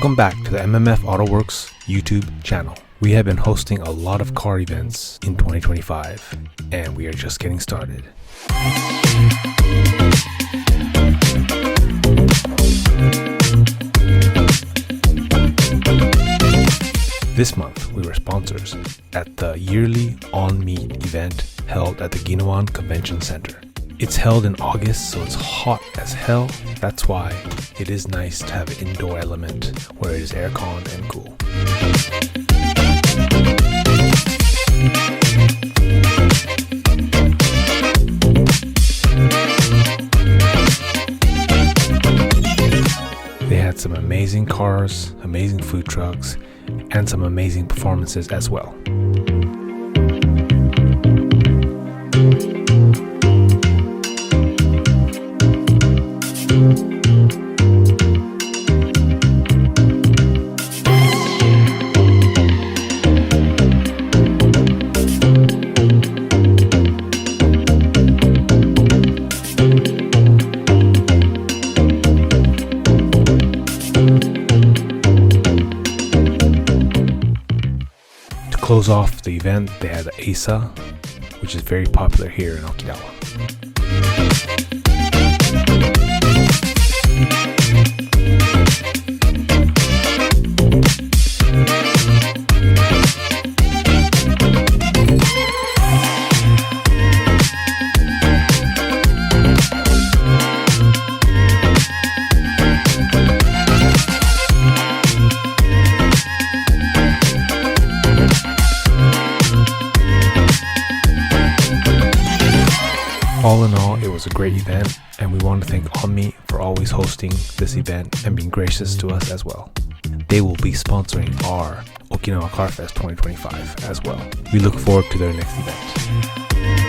Welcome back to the MMF AutoWorks YouTube channel. We have been hosting a lot of car events in 2025, and we are just getting started. This month, we were sponsors at the yearly Onmeet event held at the Ginowan Convention Center. It's held in August, so it's hot as hell. That's why it is nice to have an indoor element where it is air-conned and cool. They had some amazing cars, amazing food trucks, and some amazing performances as well. To close off the event, they had the ASA, which is very popular here in Okinawa. All in all, it was a great event, and we want to thank Onmeet for always hosting this event and being gracious to us as well. They will be sponsoring our Okinawa Car Fest 2025 as well. We look forward to their next event.